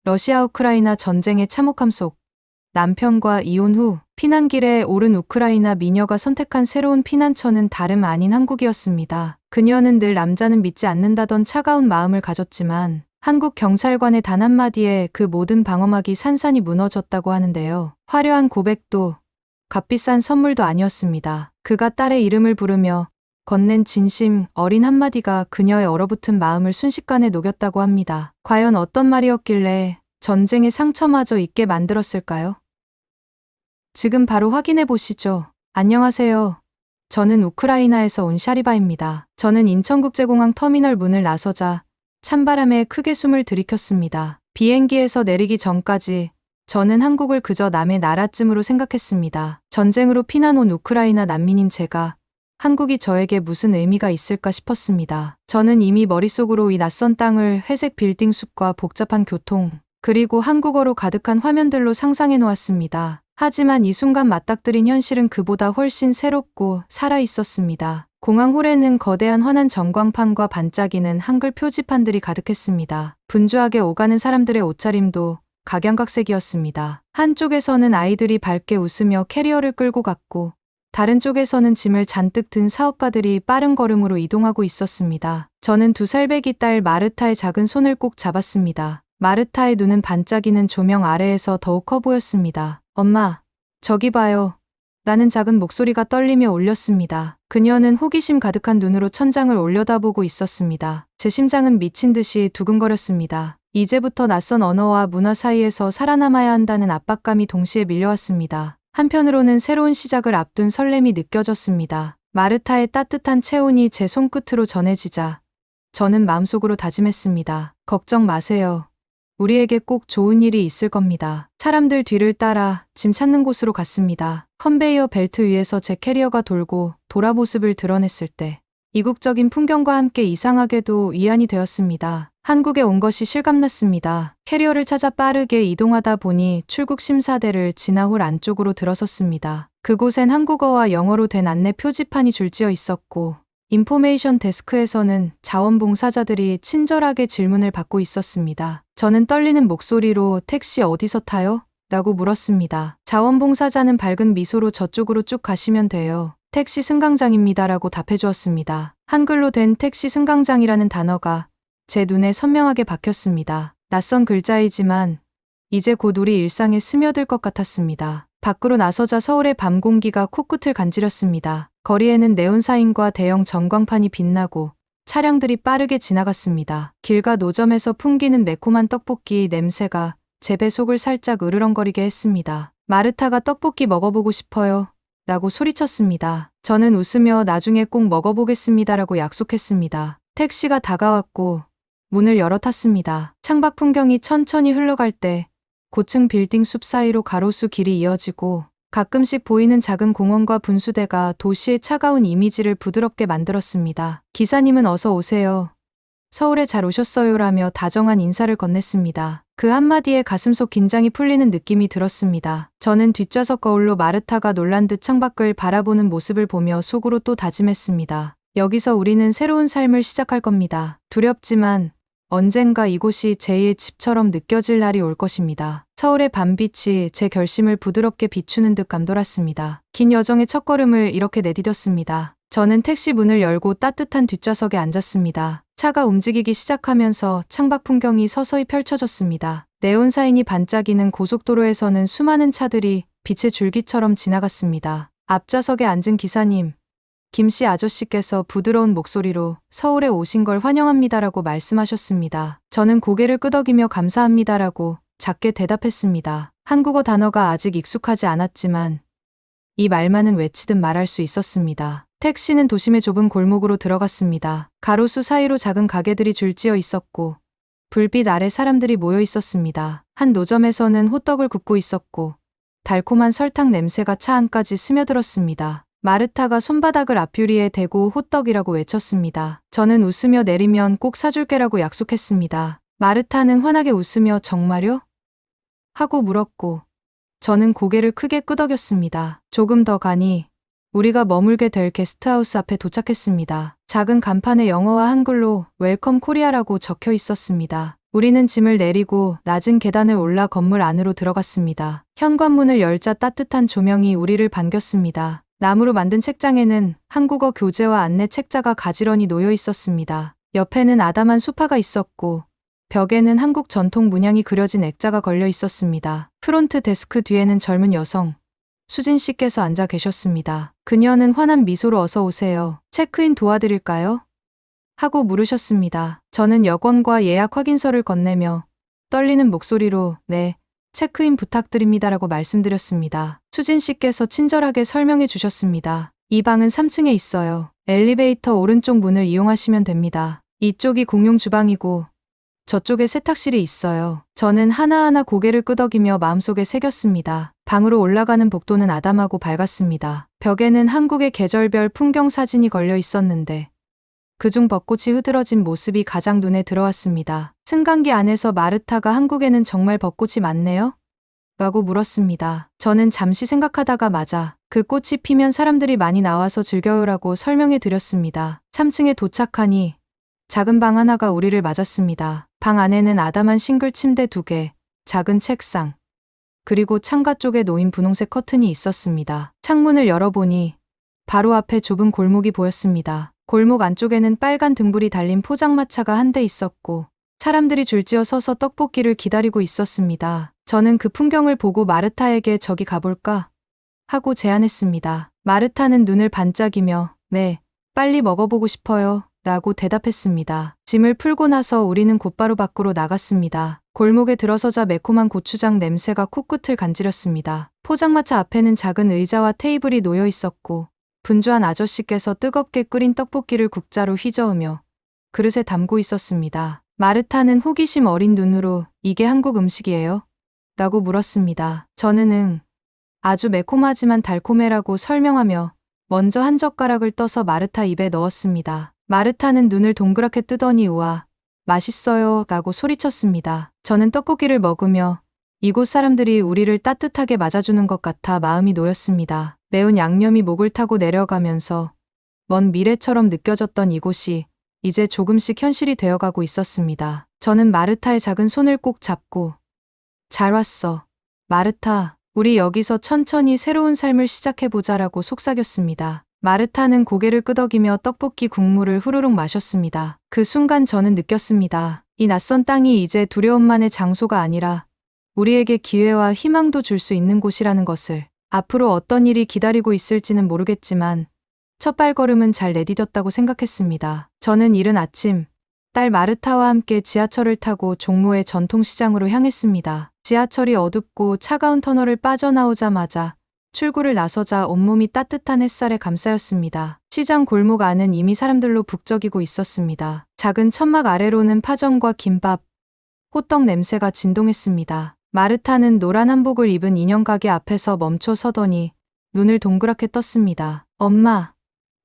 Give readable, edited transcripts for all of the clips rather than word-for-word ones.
러시아 우크라이나 전쟁의 참혹함 속 남편과 이혼 후 피난길에 오른 우크라이나 미녀가 선택한 새로운 피난처는 다름 아닌 한국이었습니다. 그녀는 늘 남자는 믿지 않는다던 차가운 마음을 가졌지만 한국 경찰관의 단 한마디에 그 모든 방어막이 산산이 무너졌다고 하는데요. 화려한 고백도 값비싼 선물도 아니었습니다. 그가 딸의 이름을 부르며 건넨 진심 어린 한마디가 그녀의 얼어붙은 마음을 순식간에 녹였다고 합니다. 과연 어떤 말이었길래 전쟁의 상처마저 잊게 만들었을까요? 지금 바로 확인해 보시죠. 안녕하세요. 저는 우크라이나에서 온 샤리바입니다. 저는 인천국제공항 터미널 문을 나서자 찬바람에 크게 숨을 들이켰습니다. 비행기에서 내리기 전까지 저는 한국을 그저 남의 나라쯤으로 생각했습니다. 전쟁으로 피난 온 우크라이나 난민인 제가 한국이 저에게 무슨 의미가 있을까 싶었습니다. 저는 이미 머릿속으로 이 낯선 땅을 회색 빌딩 숲과 복잡한 교통, 그리고 한국어로 가득한 화면들로 상상해 놓았습니다. 하지만 이 순간 맞닥뜨린 현실은 그보다 훨씬 새롭고 살아있었습니다. 공항 홀에는 거대한 환한 전광판과 반짝이는 한글 표지판들이 가득했습니다. 분주하게 오가는 사람들의 옷차림도 각양각색이었습니다. 한쪽에서는 아이들이 밝게 웃으며 캐리어를 끌고 갔고, 다른 쪽에서는 짐을 잔뜩 든 사업가들이 빠른 걸음으로 이동하고 있었습니다. 저는 2살배기 딸 마르타의 작은 손을 꼭 잡았습니다. 마르타의 눈은 반짝이는 조명 아래에서 더욱 커 보였습니다. 엄마, 저기 봐요. 나는 작은 목소리가 떨리며 울렸습니다. 그녀는 호기심 가득한 눈으로 천장을 올려다보고 있었습니다. 제 심장은 미친 듯이 두근거렸습니다. 이제부터 낯선 언어와 문화 사이에서 살아남아야 한다는 압박감이 동시에 밀려왔습니다. 한편으로는 새로운 시작을 앞둔 설렘이 느껴졌습니다. 마르타의 따뜻한 체온이 제 손끝으로 전해지자 저는 마음속으로 다짐했습니다. 걱정 마세요. 우리에게 꼭 좋은 일이 있을 겁니다. 사람들 뒤를 따라 짐 찾는 곳으로 갔습니다. 컨베이어 벨트 위에서 제 캐리어가 돌고 돌아 모습을 드러냈을 때 이국적인 풍경과 함께 이상하게도 위안이 되었습니다. 한국에 온 것이 실감났습니다. 캐리어를 찾아 빠르게 이동하다 보니 출국 심사대를 지나 홀 안쪽으로 들어섰습니다. 그곳엔 한국어와 영어로 된 안내 표지판이 줄지어 있었고 인포메이션 데스크에서는 자원봉사자들이 친절하게 질문을 받고 있었습니다. 저는 떨리는 목소리로 택시 어디서 타요? 라고 물었습니다. 자원봉사자는 밝은 미소로 저쪽으로 쭉 가시면 돼요. 택시 승강장입니다. 라고 답해 주었습니다. 한글로 된 택시 승강장이라는 단어가 제 눈에 선명하게 박혔습니다. 낯선 글자이지만 이제 곧 우리 일상에 스며들 것 같았습니다. 밖으로 나서자 서울의 밤 공기가 코끝을 간지렸습니다. 거리에는 네온사인과 대형 전광판이 빛나고 차량들이 빠르게 지나갔습니다. 길가 노점에서 풍기는 매콤한 떡볶이 냄새가 제 배속을 살짝 으르렁거리게 했습니다. 마르타가 떡볶이 먹어보고 싶어요. 라고 소리쳤습니다. 저는 웃으며 나중에 꼭 먹어보겠습니다. 라고 약속했습니다. 택시가 다가왔고 문을 열어 탔습니다. 창밖 풍경이 천천히 흘러갈 때 고층 빌딩 숲 사이로 가로수 길이 이어지고 가끔씩 보이는 작은 공원과 분수대가 도시의 차가운 이미지를 부드럽게 만들었습니다. 기사님은 어서 오세요. 서울에 잘 오셨어요라며 다정한 인사를 건넸습니다. 그 한마디에 가슴속 긴장이 풀리는 느낌이 들었습니다. 저는 뒷좌석 거울로 마르타가 놀란 듯 창밖을 바라보는 모습을 보며 속으로 또 다짐했습니다. 여기서 우리는 새로운 삶을 시작할 겁니다. 두렵지만 언젠가 이곳이 제2의 집처럼 느껴질 날이 올 것입니다. 서울의 밤빛이 제 결심을 부드럽게 비추는 듯 감돌았습니다. 긴 여정의 첫걸음을 이렇게 내디뎠습니다. 저는 택시 문을 열고 따뜻한 뒷좌석에 앉았습니다. 차가 움직이기 시작하면서 창밖 풍경이 서서히 펼쳐졌습니다. 네온사인이 반짝이는 고속도로에서는 수많은 차들이 빛의 줄기처럼 지나갔습니다. 앞좌석에 앉은 기사님, 김씨 아저씨께서 부드러운 목소리로 서울에 오신 걸 환영합니다라고 말씀하셨습니다. 저는 고개를 끄덕이며 감사합니다라고 작게 대답했습니다. 한국어 단어가 아직 익숙하지 않았지만 이 말만은 외치듯 말할 수 있었습니다. 택시는 도심의 좁은 골목으로 들어갔습니다. 가로수 사이로 작은 가게들이 줄지어 있었고 불빛 아래 사람들이 모여 있었습니다. 한 노점에서는 호떡을 굽고 있었고 달콤한 설탕 냄새가 차 안까지 스며들었습니다. 마르타가 손바닥을 앞유리에 대고 호떡이라고 외쳤습니다. 저는 웃으며 내리면 꼭 사줄게라고 약속했습니다. 마르타는 환하게 웃으며 정말요? 하고 물었고 저는 고개를 크게 끄덕였습니다. 조금 더 가니 우리가 머물게 될 게스트하우스 앞에 도착했습니다. 작은 간판에 영어와 한글로 웰컴 코리아라고 적혀 있었습니다. 우리는 짐을 내리고 낮은 계단을 올라 건물 안으로 들어갔습니다. 현관문을 열자 따뜻한 조명이 우리를 반겼습니다. 나무로 만든 책장에는 한국어 교재와 안내 책자가 가지런히 놓여 있었습니다. 옆에는 아담한 소파가 있었고 벽에는 한국 전통 문양이 그려진 액자가 걸려 있었습니다. 프론트 데스크 뒤에는 젊은 여성 수진 씨께서 앉아 계셨습니다. 그녀는 환한 미소로 어서 오세요. 체크인 도와드릴까요? 하고 물으셨습니다. 저는 여권과 예약 확인서를 건네며 떨리는 목소리로 네, 체크인 부탁드립니다라고 말씀드렸습니다. 수진 씨께서 친절하게 설명해 주셨습니다. 이 방은 3층에 있어요. 엘리베이터 오른쪽 문을 이용하시면 됩니다. 이쪽이 공용 주방이고 저쪽에 세탁실이 있어요. 저는 하나하나 고개를 끄덕이며 마음속에 새겼습니다. 방으로 올라가는 복도는 아담하고 밝았습니다. 벽에는 한국의 계절별 풍경 사진이 걸려 있었는데 그중 벚꽃이 흐드러진 모습이 가장 눈에 들어왔습니다. 승강기 안에서 마르타가 한국에는 정말 벚꽃이 많네요? 라고 물었습니다. 저는 잠시 생각하다가 맞아. 그 꽃이 피면 사람들이 많이 나와서 즐겨요라고 설명해 드렸습니다. 3층에 도착하니 작은 방 하나가 우리를 맞았습니다. 방 안에는 아담한 싱글 침대 2개, 작은 책상, 그리고 창가 쪽에 놓인 분홍색 커튼이 있었습니다. 창문을 열어보니 바로 앞에 좁은 골목이 보였습니다. 골목 안쪽에는 빨간 등불이 달린 포장마차가 한 대 있었고 사람들이 줄지어 서서 떡볶이를 기다리고 있었습니다. 저는 그 풍경을 보고 마르타에게 저기 가볼까? 하고 제안했습니다. 마르타는 눈을 반짝이며 네, 빨리 먹어보고 싶어요. 라고 대답했습니다. 짐을 풀고 나서 우리는 곧바로 밖으로 나갔습니다. 골목에 들어서자 매콤한 고추장 냄새가 코끝을 간지렸습니다. 포장마차 앞에는 작은 의자와 테이블이 놓여 있었고 분주한 아저씨께서 뜨겁게 끓인 떡볶이를 국자로 휘저으며 그릇에 담고 있었습니다. 마르타는 호기심 어린 눈으로 이게 한국 음식이에요? 라고 물었습니다. 저는 응, 아주 매콤하지만 달콤해라고 설명하며 먼저 한 젓가락을 떠서 마르타 입에 넣었습니다. 마르타는 눈을 동그랗게 뜨더니 우와, 맛있어요 라고 소리쳤습니다. 저는 떡볶이를 먹으며 이곳 사람들이 우리를 따뜻하게 맞아주는 것 같아 마음이 놓였습니다. 매운 양념이 목을 타고 내려가면서 먼 미래처럼 느껴졌던 이곳이 이제 조금씩 현실이 되어가고 있었습니다. 저는 마르타의 작은 손을 꼭 잡고 잘 왔어. 마르타, 우리 여기서 천천히 새로운 삶을 시작해보자라고 속삭였습니다. 마르타는 고개를 끄덕이며 떡볶이 국물을 후루룩 마셨습니다. 그 순간 저는 느꼈습니다. 이 낯선 땅이 이제 두려움만의 장소가 아니라 우리에게 기회와 희망도 줄 수 있는 곳이라는 것을. 앞으로 어떤 일이 기다리고 있을지는 모르겠지만 첫 발걸음은 잘 내디뎠다고 생각했습니다. 저는 이른 아침 딸 마르타와 함께 지하철을 타고 종로의 전통시장으로 향했습니다. 지하철이 어둡고 차가운 터널을 빠져나오자마자 출구를 나서자 온몸이 따뜻한 햇살에 감싸였습니다. 시장 골목 안은 이미 사람들로 북적이고 있었습니다. 작은 천막 아래로는 파전과 김밥, 호떡 냄새가 진동했습니다. 마르타는 노란 한복을 입은 인형 가게 앞에서 멈춰 서더니 눈을 동그랗게 떴습니다. 엄마,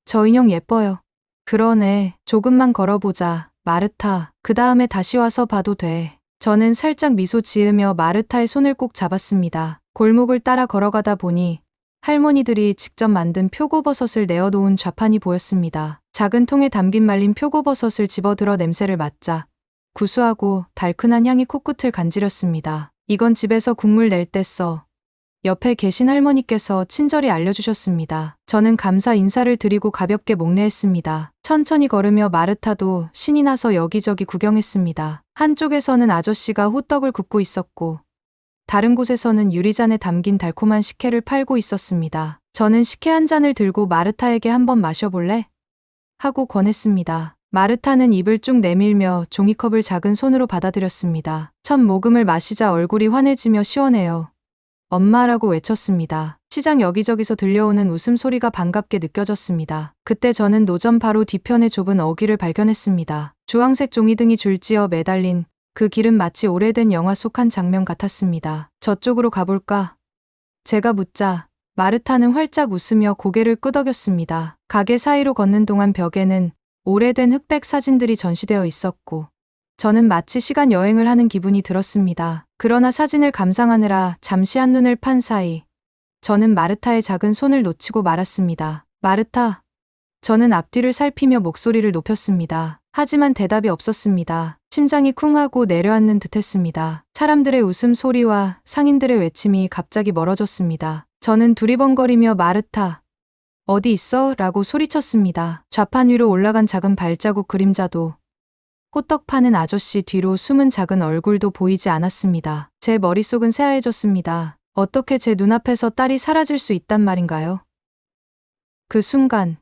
저 인형 예뻐요. 그러네, 조금만 걸어보자. 마르타, 그 다음에 다시 와서 봐도 돼. 저는 살짝 미소 지으며 마르타의 손을 꼭 잡았습니다. 골목을 따라 걸어가다 보니 할머니들이 직접 만든 표고버섯을 내어놓은 좌판이 보였습니다. 작은 통에 담긴 말린 표고버섯을 집어들어 냄새를 맡자 구수하고 달큰한 향이 코끝을 간지렸습니다. 이건 집에서 국물 낼 때 써. 옆에 계신 할머니께서 친절히 알려주셨습니다. 저는 감사 인사를 드리고 가볍게 목례했습니다. 천천히 걸으며 마르타도 신이 나서 여기저기 구경했습니다. 한쪽에서는 아저씨가 호떡을 굽고 있었고 다른 곳에서는 유리잔에 담긴 달콤한 식혜를 팔고 있었습니다. 저는 식혜 한 잔을 들고 마르타에게 한번 마셔볼래? 하고 권했습니다. 마르타는 입을 쭉 내밀며 종이컵을 작은 손으로 받아들였습니다. 첫 모금을 마시자 얼굴이 환해지며 시원해요. 엄마라고 외쳤습니다. 시장 여기저기서 들려오는 웃음소리가 반갑게 느껴졌습니다. 그때 저는 노점 바로 뒤편의 좁은 어귀를 발견했습니다. 주황색 종이등이 줄지어 매달린 그 길은 마치 오래된 영화 속 한 장면 같았습니다. 저쪽으로 가볼까? 제가 묻자 마르타는 활짝 웃으며 고개를 끄덕였습니다. 가게 사이로 걷는 동안 벽에는 오래된 흑백 사진들이 전시되어 있었고 저는 마치 시간 여행을 하는 기분이 들었습니다. 그러나 사진을 감상하느라 잠시 한눈을 판 사이 저는 마르타의 작은 손을 놓치고 말았습니다. 마르타. 저는 앞뒤를 살피며 목소리를 높였습니다. 하지만 대답이 없었습니다. 심장이 쿵하고 내려앉는 듯했습니다. 사람들의 웃음소리와 상인들의 외침이 갑자기 멀어졌습니다. 저는 두리번거리며 마르타, 어디 있어? 라고 소리쳤습니다. 좌판 위로 올라간 작은 발자국 그림자도 호떡 파는 아저씨 뒤로 숨은 작은 얼굴도 보이지 않았습니다. 제 머릿속은 새하얘졌습니다. 어떻게 제 눈앞에서 딸이 사라질 수 있단 말인가요? 그 순간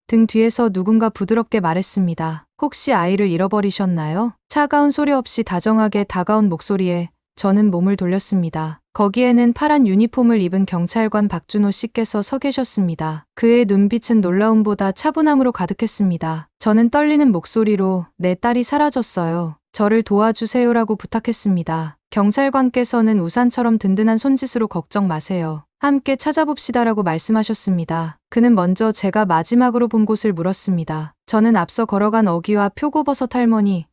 등 뒤에서 누군가 부드럽게 말했습니다. 혹시 아이를 잃어버리셨나요? 차가운 소리 없이 다정하게 다가온 목소리에 저는 몸을 돌렸습니다. 거기에는 파란 유니폼을 입은 경찰관 박준호 씨께서 서 계셨습니다. 그의 눈빛은 놀라움보다 차분함으로 가득했습니다. 저는 떨리는 목소리로 내 딸이 사라졌어요. 저를 도와주세요라고 부탁했습니다. 경찰관께서는 우산처럼 든든한 손짓으로 걱정 마세요. 함께 찾아봅시다라고 말씀하셨습니다. 그는 먼저 제가 마지막으로 본 곳을 물었습니다. 저는 앞서 걸어간 어기와 표고버섯 할머니,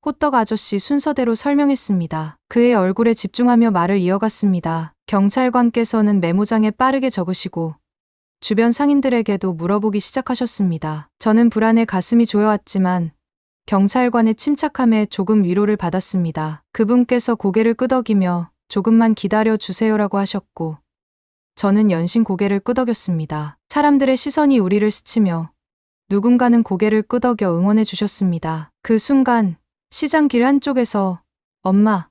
호떡 아저씨 순서대로 설명했습니다. 그의 얼굴에 집중하며 말을 이어갔습니다. 경찰관께서는 메모장에 빠르게 적으시고 주변 상인들에게도 물어보기 시작하셨습니다. 저는 불안에 가슴이 조여왔지만 경찰관의 침착함에 조금 위로를 받았습니다. 그분께서 고개를 끄덕이며 조금만 기다려 주세요라고 하셨고 저는 연신 고개를 끄덕였습니다. 사람들의 시선이 우리를 스치며 누군가는 고개를 끄덕여 응원해 주셨습니다. 그 순간 시장 길 한쪽에서 엄마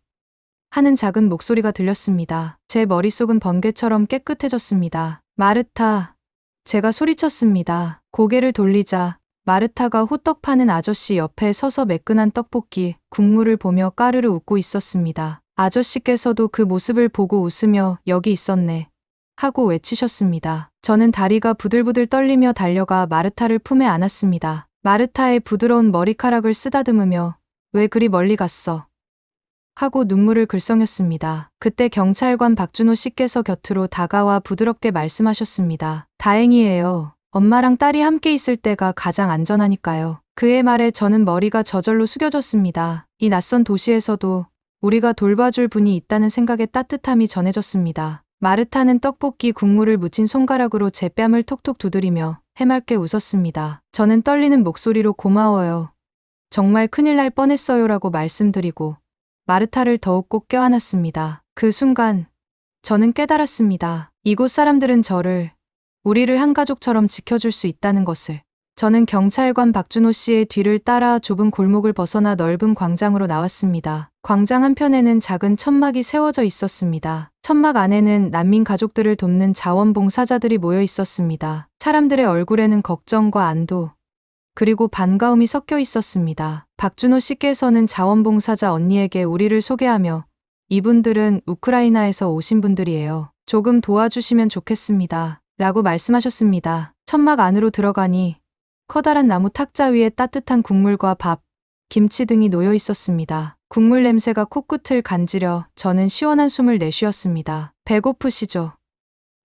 하는 작은 목소리가 들렸습니다. 제 머릿속은 번개처럼 깨끗해졌습니다. 마르타, 제가 소리쳤습니다. 고개를 돌리자 마르타가 호떡 파는 아저씨 옆에 서서 매끈한 떡볶이, 국물을 보며 까르르 웃고 있었습니다. 아저씨께서도 그 모습을 보고 웃으며 여기 있었네 하고 외치셨습니다. 저는 다리가 부들부들 떨리며 달려가 마르타를 품에 안았습니다. 마르타의 부드러운 머리카락을 쓰다듬으며 왜 그리 멀리 갔어? 하고 눈물을 글썽였습니다. 그때 경찰관 박준호 씨께서 곁으로 다가와 부드럽게 말씀하셨습니다. 다행이에요. 엄마랑 딸이 함께 있을 때가 가장 안전하니까요. 그의 말에 저는 머리가 저절로 숙여졌습니다. 이 낯선 도시에서도 우리가 돌봐줄 분이 있다는 생각에 따뜻함이 전해졌습니다. 마르타는 떡볶이 국물을 묻힌 손가락으로 제 뺨을 톡톡 두드리며 해맑게 웃었습니다. 저는 떨리는 목소리로 고마워요. 정말 큰일 날 뻔했어요라고 말씀드리고 마르타를 더욱 꼭 껴안았습니다. 그 순간 저는 깨달았습니다. 이곳 사람들은 우리를 한 가족처럼 지켜줄 수 있다는 것을. 저는 경찰관 박준호 씨의 뒤를 따라 좁은 골목을 벗어나 넓은 광장으로 나왔습니다. 광장 한편에는 작은 천막이 세워져 있었습니다. 천막 안에는 난민 가족들을 돕는 자원봉사자들이 모여 있었습니다. 사람들의 얼굴에는 걱정과 안도, 그리고 반가움이 섞여 있었습니다. 박준호 씨께서는 자원봉사자 언니에게 우리를 소개하며 이분들은 우크라이나에서 오신 분들이에요. 조금 도와주시면 좋겠습니다. 라고 말씀하셨습니다. 천막 안으로 들어가니 커다란 나무 탁자 위에 따뜻한 국물과 밥, 김치 등이 놓여 있었습니다. 국물 냄새가 코끝을 간지려 저는 시원한 숨을 내쉬었습니다. 배고프시죠?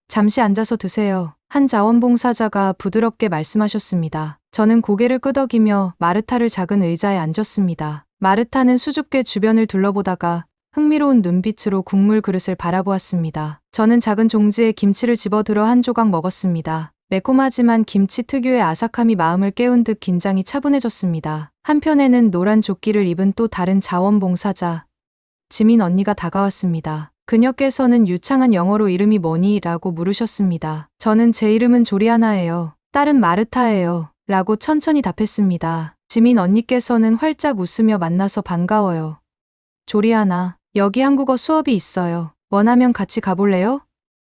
잠시 앉아서 드세요. 한 자원봉사자가 부드럽게 말씀하셨습니다. 저는 고개를 끄덕이며 마르타를 작은 의자에 앉았습니다. 마르타는 수줍게 주변을 둘러보다가 흥미로운 눈빛으로 국물 그릇을 바라보았습니다. 저는 작은 종지에 김치를 집어들어 한 조각 먹었습니다. 매콤하지만 김치 특유의 아삭함이 마음을 깨운 듯 긴장이 차분해졌습니다. 한편에는 노란 조끼를 입은 또 다른 자원봉사자, 지민 언니가 다가왔습니다. 그녀께서는 유창한 영어로 이름이 뭐니? 라고 물으셨습니다. 저는 제 이름은 조리아나예요. 딸은 마르타예요. 라고 천천히 답했습니다. 지민 언니께서는 활짝 웃으며 만나서 반가워요. 조리아나, 여기 한국어 수업이 있어요. 원하면 같이 가볼래요?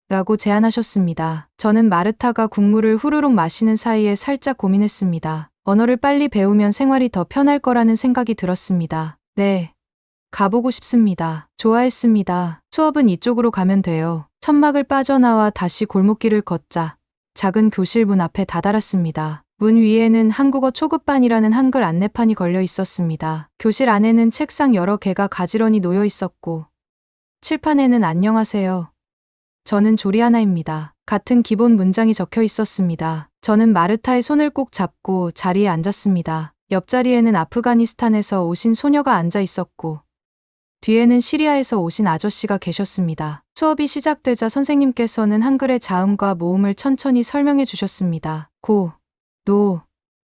라고 제안하셨습니다. 저는 마르타가 국물을 후루룩 마시는 사이에 살짝 고민했습니다. 언어를 빨리 배우면 생활이 더 편할 거라는 생각이 들었습니다. 네. 가보고 싶습니다. 좋아했습니다. 수업은 이쪽으로 가면 돼요. 천막을 빠져나와 다시 골목길을 걷자 작은 교실 문 앞에 다다랐습니다. 문 위에는 한국어 초급반이라는 한글 안내판이 걸려 있었습니다. 교실 안에는 책상 여러 개가 가지런히 놓여 있었고 칠판에는 안녕하세요. 저는 조리아나입니다. 같은 기본 문장이 적혀 있었습니다. 저는 마르타의 손을 꼭 잡고 자리에 앉았습니다. 옆자리에는 아프가니스탄에서 오신 소녀가 앉아 있었고 뒤에는 시리아에서 오신 아저씨가 계셨습니다. 수업이 시작되자 선생님께서는 한글의 자음과 모음을 천천히 설명해 주셨습니다. 고, 노,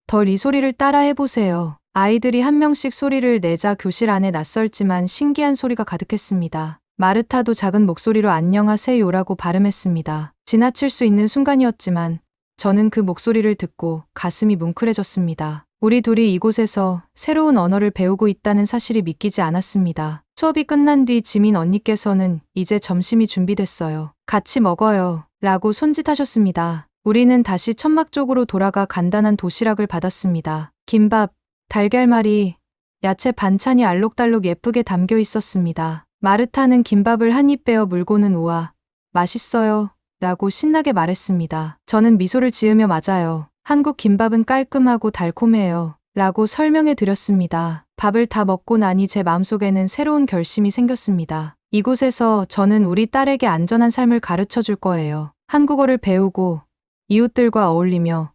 덜 이 소리를 따라 해보세요. 아이들이 한 명씩 소리를 내자 교실 안에 낯설지만 신기한 소리가 가득했습니다. 마르타도 작은 목소리로 안녕하세요라고 발음했습니다. 지나칠 수 있는 순간이었지만 저는 그 목소리를 듣고 가슴이 뭉클해졌습니다. 우리 둘이 이곳에서 새로운 언어를 배우고 있다는 사실이 믿기지 않았습니다. 수업이 끝난 뒤 지민 언니께서는 이제 점심이 준비됐어요. 같이 먹어요. 라고 손짓하셨습니다. 우리는 다시 천막 쪽으로 돌아가 간단한 도시락을 받았습니다. 김밥, 달걀말이, 야채 반찬이 알록달록 예쁘게 담겨 있었습니다. 마르타는 김밥을 한 입 빼어 물고는 우와, 맛있어요. 라고 신나게 말했습니다. 저는 미소를 지으며 맞아요. 한국 김밥은 깔끔하고 달콤해요. 라고 설명해 드렸습니다. 밥을 다 먹고 나니 제 마음속에는 새로운 결심이 생겼습니다. 이곳에서 저는 우리 딸에게 안전한 삶을 가르쳐 줄 거예요. 한국어를 배우고 이웃들과 어울리며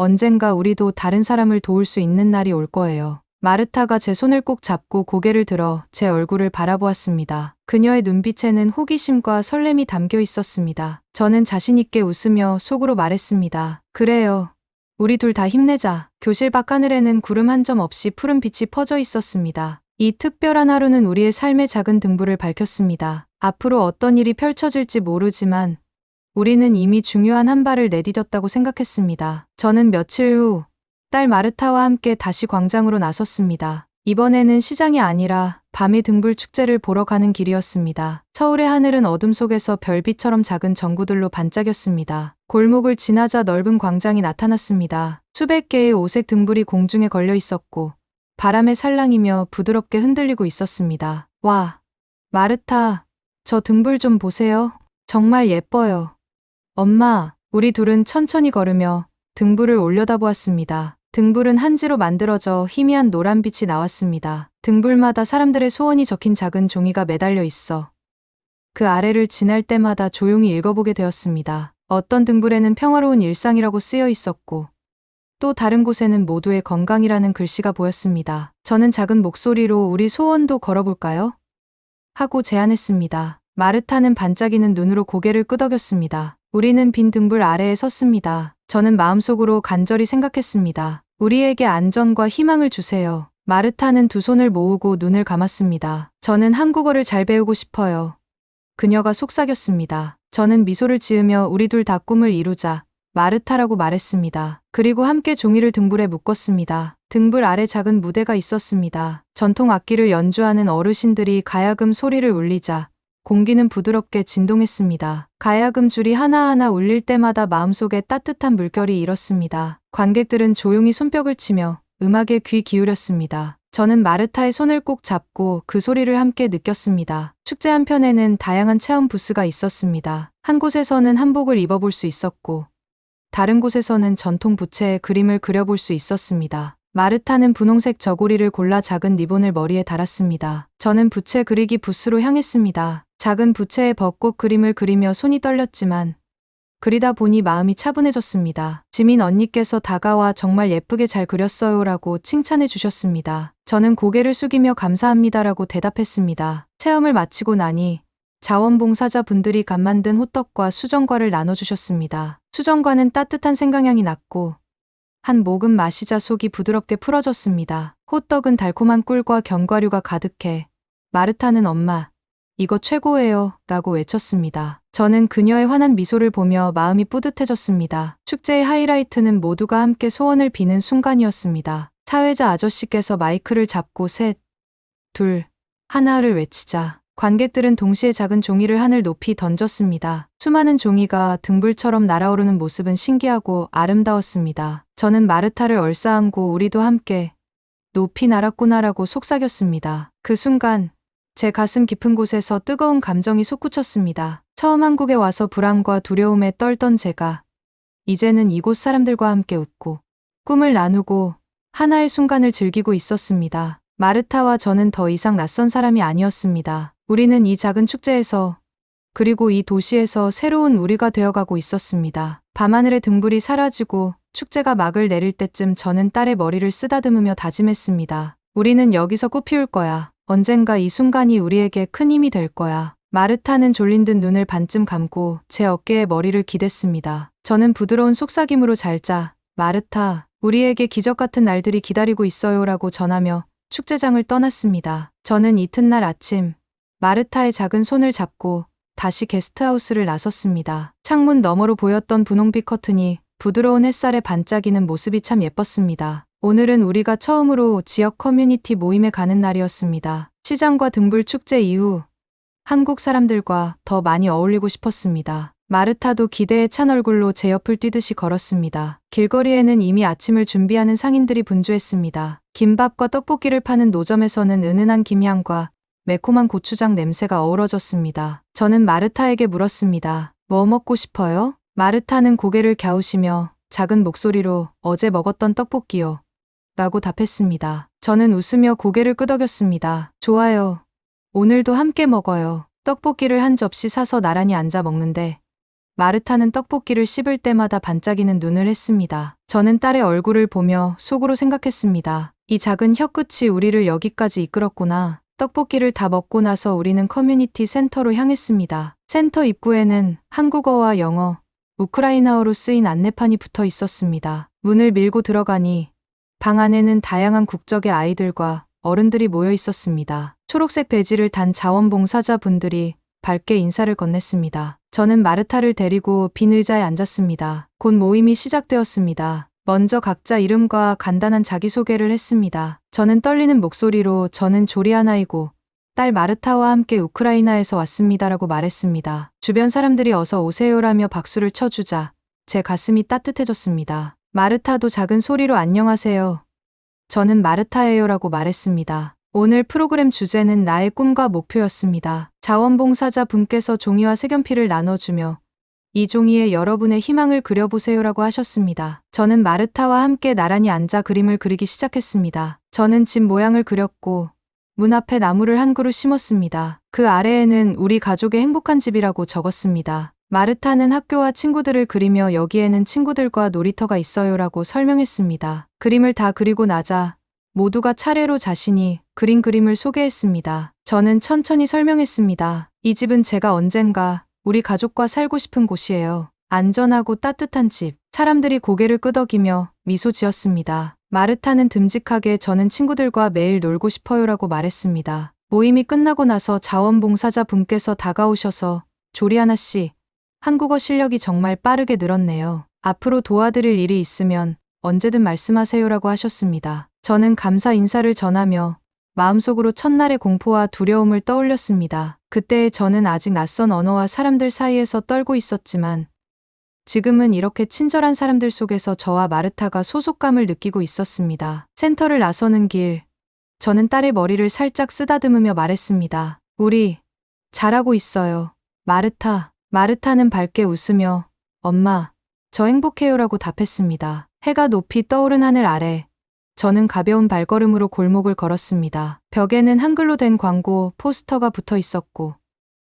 언젠가 우리도 다른 사람을 도울 수 있는 날이 올 거예요. 마르타가 제 손을 꼭 잡고 고개를 들어 제 얼굴을 바라보았습니다. 그녀의 눈빛에는 호기심과 설렘이 담겨 있었습니다. 저는 자신있게 웃으며 속으로 말했습니다. 그래요. 우리 둘 다 힘내자. 교실 밖 하늘에는 구름 한 점 없이 푸른 빛이 퍼져 있었습니다. 이 특별한 하루는 우리의 삶의 작은 등불을 밝혔습니다. 앞으로 어떤 일이 펼쳐질지 모르지만 우리는 이미 중요한 한 발을 내디뎠다고 생각했습니다. 저는 며칠 후 딸 마르타와 함께 다시 광장으로 나섰습니다. 이번에는 시장이 아니라 밤의 등불 축제를 보러 가는 길이었습니다. 서울의 하늘은 어둠 속에서 별빛처럼 작은 전구들로 반짝였습니다. 골목을 지나자 넓은 광장이 나타났습니다. 수백 개의 오색 등불이 공중에 걸려 있었고 바람에 살랑이며 부드럽게 흔들리고 있었습니다. 와, 마르타, 저 등불 좀 보세요. 정말 예뻐요. 엄마, 우리 둘은 천천히 걸으며 등불을 올려다보았습니다. 등불은 한지로 만들어져 희미한 노란빛이 나왔습니다. 등불마다 사람들의 소원이 적힌 작은 종이가 매달려 있어 그 아래를 지날 때마다 조용히 읽어보게 되었습니다. 어떤 등불에는 평화로운 일상이라고 쓰여 있었고 또 다른 곳에는 모두의 건강이라는 글씨가 보였습니다. 저는 작은 목소리로 우리 소원도 걸어볼까요? 하고 제안했습니다. 마르타는 반짝이는 눈으로 고개를 끄덕였습니다. 우리는 빈 등불 아래에 섰습니다. 저는 마음속으로 간절히 생각했습니다. 우리에게 안전과 희망을 주세요. 마르타는 두 손을 모으고 눈을 감았습니다. 저는 한국어를 잘 배우고 싶어요. 그녀가 속삭였습니다. 저는 미소를 지으며 우리 둘 다 꿈을 이루자. 마르타라고 말했습니다. 그리고 함께 종이를 등불에 묶었습니다. 등불 아래 작은 무대가 있었습니다. 전통 악기를 연주하는 어르신들이 가야금 소리를 울리자 공기는 부드럽게 진동했습니다. 가야금 줄이 하나하나 울릴 때마다 마음속에 따뜻한 물결이 일었습니다. 관객들은 조용히 손뼉을 치며 음악에 귀 기울였습니다. 저는 마르타의 손을 꼭 잡고 그 소리를 함께 느꼈습니다. 축제 한편에는 다양한 체험 부스가 있었습니다. 한 곳에서는 한복을 입어볼 수 있었고 다른 곳에서는 전통 부채에 그림을 그려볼 수 있었습니다. 마르타는 분홍색 저고리를 골라 작은 리본을 머리에 달았습니다. 저는 부채 그리기 부스로 향했습니다. 작은 부채에 벚꽃 그림을 그리며 손이 떨렸지만 그리다 보니 마음이 차분해졌습니다. 지민 언니께서 다가와 정말 예쁘게 잘 그렸어요라고 칭찬해 주셨습니다. 저는 고개를 숙이며 감사합니다라고 대답했습니다. 체험을 마치고 나니 자원봉사자분들이 간 만든 호떡과 수정과를 나눠주셨습니다. 수정과는 따뜻한 생강향이 났고 한 모금 마시자 속이 부드럽게 풀어졌습니다. 호떡은 달콤한 꿀과 견과류가 가득해 마르타는 엄마, 이거 최고예요 라고 외쳤습니다. 저는 그녀의 환한 미소를 보며 마음이 뿌듯해졌습니다. 축제의 하이라이트는 모두가 함께 소원을 비는 순간이었습니다. 사회자 아저씨께서 마이크를 잡고 셋, 둘, 하나를 외치자 관객들은 동시에 작은 종이를 하늘 높이 던졌습니다. 수많은 종이가 등불처럼 날아오르는 모습은 신기하고 아름다웠습니다. 저는 마르타를 얼싸안고 우리도 함께 높이 날았구나라고 속삭였습니다. 그 순간 제 가슴 깊은 곳에서 뜨거운 감정이 솟구쳤습니다. 처음 한국에 와서 불안과 두려움에 떨던 제가 이제는 이곳 사람들과 함께 웃고 꿈을 나누고 하나의 순간을 즐기고 있었습니다. 마르타와 저는 더 이상 낯선 사람이 아니었습니다. 우리는 이 작은 축제에서 그리고 이 도시에서 새로운 우리가 되어가고 있었습니다. 밤하늘의 등불이 사라지고 축제가 막을 내릴 때쯤 저는 딸의 머리를 쓰다듬으며 다짐했습니다. 우리는 여기서 꽃 피울 거야. 언젠가 이 순간이 우리에게 큰 힘이 될 거야. 마르타는 졸린 듯 눈을 반쯤 감고 제 어깨에 머리를 기댔습니다. 저는 부드러운 속삭임으로 잘 자. 마르타, 우리에게 기적 같은 날들이 기다리고 있어요라고 전하며 축제장을 떠났습니다. 저는 이튿날 아침 마르타의 작은 손을 잡고 다시 게스트하우스를 나섰습니다. 창문 너머로 보였던 분홍빛 커튼이 부드러운 햇살에 반짝이는 모습이 참 예뻤습니다. 오늘은 우리가 처음으로 지역 커뮤니티 모임에 가는 날이었습니다. 시장과 등불 축제 이후 한국 사람들과 더 많이 어울리고 싶었습니다. 마르타도 기대에 찬 얼굴로 제 옆을 뛰듯이 걸었습니다. 길거리에는 이미 아침을 준비하는 상인들이 분주했습니다. 김밥과 떡볶이를 파는 노점에서는 은은한 김향과 매콤한 고추장 냄새가 어우러졌습니다. 저는 마르타에게 물었습니다. 뭐 먹고 싶어요? 마르타는 고개를 갸우시며 작은 목소리로 어제 먹었던 떡볶이요. 라고 답했습니다. 저는 웃으며 고개를 끄덕였습니다. 좋아요. 오늘도 함께 먹어요. 떡볶이를 한 접시 사서 나란히 앉아 먹는데 마르타는 떡볶이를 씹을 때마다 반짝이는 눈을 했습니다. 저는 딸의 얼굴을 보며 속으로 생각했습니다. 이 작은 혀끝이 우리를 여기까지 이끌었구나. 떡볶이를 다 먹고 나서 우리는 커뮤니티 센터로 향했습니다. 센터 입구에는 한국어와 영어, 우크라이나어로 쓰인 안내판이 붙어 있었습니다. 문을 밀고 들어가니 방 안에는 다양한 국적의 아이들과 어른들이 모여 있었습니다. 초록색 배지를 단 자원봉사자분들이 밝게 인사를 건넸습니다. 저는 마르타를 데리고 빈 의자에 앉았습니다. 곧 모임이 시작되었습니다. 먼저 각자 이름과 간단한 자기소개를 했습니다. 저는 떨리는 목소리로 저는 조리아나이고 딸 마르타와 함께 우크라이나에서 왔습니다라고 말했습니다. 주변 사람들이 어서 오세요라며 박수를 쳐주자 제 가슴이 따뜻해졌습니다. 마르타도 작은 소리로 안녕하세요. 저는 마르타예요라고 말했습니다. 오늘 프로그램 주제는 나의 꿈과 목표였습니다. 자원봉사자 분께서 종이와 색연필을 나눠주며 이 종이에 여러분의 희망을 그려보세요라고 하셨습니다. 저는 마르타와 함께 나란히 앉아 그림을 그리기 시작했습니다. 저는 집 모양을 그렸고 문 앞에 나무를 한 그루 심었습니다. 그 아래에는 우리 가족의 행복한 집이라고 적었습니다. 마르타는 학교와 친구들을 그리며 여기에는 친구들과 놀이터가 있어요라고 설명했습니다. 그림을 다 그리고 나자 모두가 차례로 자신이 그린 그림을 소개했습니다. 저는 천천히 설명했습니다. 이 집은 제가 언젠가 우리 가족과 살고 싶은 곳이에요. 안전하고 따뜻한 집. 사람들이 고개를 끄덕이며 미소 지었습니다. 마르타는 듬직하게 저는 친구들과 매일 놀고 싶어요라고 말했습니다. 모임이 끝나고 나서 자원봉사자 분께서 다가오셔서 조리아나 씨, 한국어 실력이 정말 빠르게 늘었네요. 앞으로 도와드릴 일이 있으면 언제든 말씀하세요라고 하셨습니다. 저는 감사 인사를 전하며 마음속으로 첫날의 공포와 두려움을 떠올렸습니다. 그때 저는 아직 낯선 언어와 사람들 사이에서 떨고 있었지만 지금은 이렇게 친절한 사람들 속에서 저와 마르타가 소속감을 느끼고 있었습니다. 센터를 나서는 길, 저는 딸의 머리를 살짝 쓰다듬으며 말했습니다. 우리 잘하고 있어요. 마르타는 밝게 웃으며 엄마, 저 행복해요라고 답했습니다. 해가 높이 떠오른 하늘 아래 저는 가벼운 발걸음으로 골목을 걸었습니다. 벽에는 한글로 된 광고 포스터가 붙어 있었고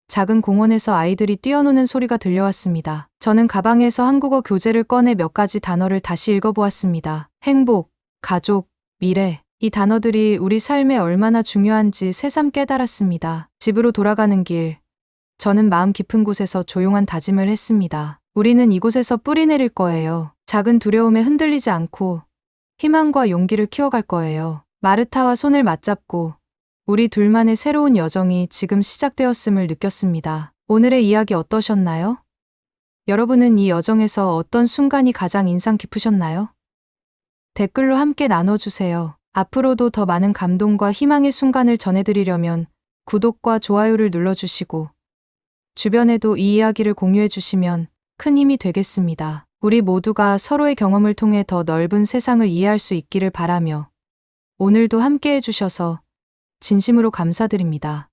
작은 공원에서 아이들이 뛰어노는 소리가 들려왔습니다. 저는 가방에서 한국어 교재를 꺼내 몇 가지 단어를 다시 읽어보았습니다. 행복, 가족, 미래. 이 단어들이 우리 삶에 얼마나 중요한지 새삼 깨달았습니다. 집으로 돌아가는 길. 저는 마음 깊은 곳에서 조용한 다짐을 했습니다. 우리는 이곳에서 뿌리 내릴 거예요. 작은 두려움에 흔들리지 않고 희망과 용기를 키워갈 거예요. 마르타와 손을 맞잡고 우리 둘만의 새로운 여정이 지금 시작되었음을 느꼈습니다. 오늘의 이야기 어떠셨나요? 여러분은 이 여정에서 어떤 순간이 가장 인상 깊으셨나요? 댓글로 함께 나눠주세요. 앞으로도 더 많은 감동과 희망의 순간을 전해드리려면 구독과 좋아요를 눌러주시고 주변에도 이 이야기를 공유해주시면 큰 힘이 되겠습니다. 우리 모두가 서로의 경험을 통해 더 넓은 세상을 이해할 수 있기를 바라며 오늘도 함께 해주셔서 진심으로 감사드립니다.